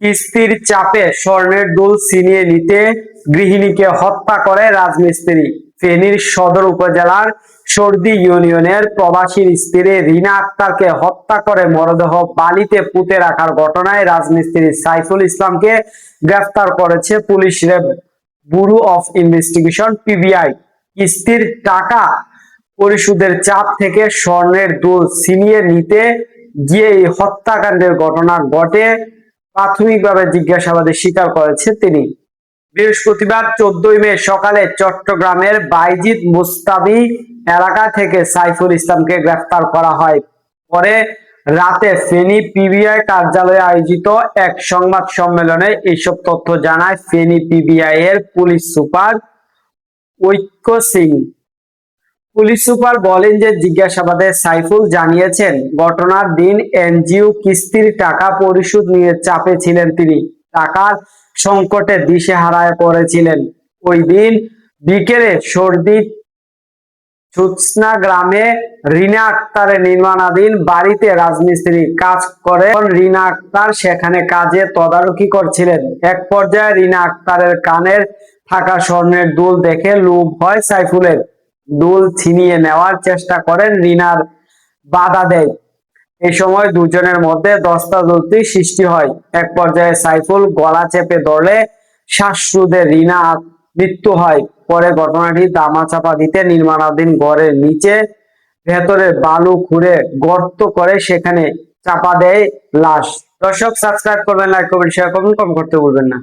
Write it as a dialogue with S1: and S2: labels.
S1: কিস্তির চাপে স্বর্ণের দুল ছিনিয়ে নিতে গৃহিণীকে হত্যা করে রাজমিস্ত্রি। ফেনীর সদর উপজেলার সর্দি ইউনিয়নের প্রবাসীর স্ত্রী রিনা আক্তারকে হত্যা করে মরদেহ বালিতে পুঁতে রাখার ঘটনায় রাজমিস্ত্রি সাইফুল ইসলামকে গ্রেফতার করেছে police bureau of investigation PBI. কিস্তির টাকা পরিশোধের চাপ থেকে স্বর্ণের দুল ছিনিয়ে নিতে গিয়ে এই হত্যাকাণ্ডের ঘটনা ঘটে প্রাথমিকভাবে জিজ্ঞাসাবাদে স্বীকার করেছে তিনি। বৃহস্পতিবার 14 মে সকালে চট্টগ্রামের বাইজিদ মুস্তাবি এলাকা থেকে সাইফুল ইসলামকে গ্রেফতার করা হয়। পরে রাতে ফেনী পিবিআই কার্যালয়ে আয়োজিত এক সংবাদ সম্মেলনে এসব তথ্য জানায় ফেনী পিবিআই এর পুলিশ সুপার ঐক্য সিং। পুলিশ সুপার বলেন যে জিজ্ঞাসাবাদে সাইফুল জানিয়েছেন ঘটনার দিন এনজিও কিস্তির টাকা পরিশোধ নিয়ে চাপে ছিলেন তিনি। টাকার সংকটে দিশেহারায় পড়েছিলেন। ওই দিন বিকেলে সর্দি সুৎসনা গ্রামে রিনা আক্তারের নির্মাণাধীন বাড়িতে রাজমিস্ত্রি কাজ করে রিনা আক্তার সেখানে কাজে তদারকি করছিলেন। এক পর্যায়ে রিনা আক্তারের কানের থাকা স্বর্ণের দুল দেখে লোভ হয় সাইফুলের। দুল ছিনিয়ে নেওয়ার চেষ্টা করেন, রিনার বাধা দেয়। এই সময় দুজনের মধ্যে ধস্তাধস্তি সৃষ্টি হয়। এক পর্যায়ে সাইফুল গলা চেপে ধরলে শ্বাসরোধে রিনা মৃত্যু হয়। পরে ঘটনাটি ধামাচাপা দিতে নির্মাণাধীন ঘরের নিচে ভেতরে বালু খুঁড়ে গর্ত করে সেখানে চাপা দেয় লাশ। দর্শক, সাবস্ক্রাইব করবেন, লাইক করবেন, শেয়ার করবেন, কমেন্ট করতে ভুলবেন না।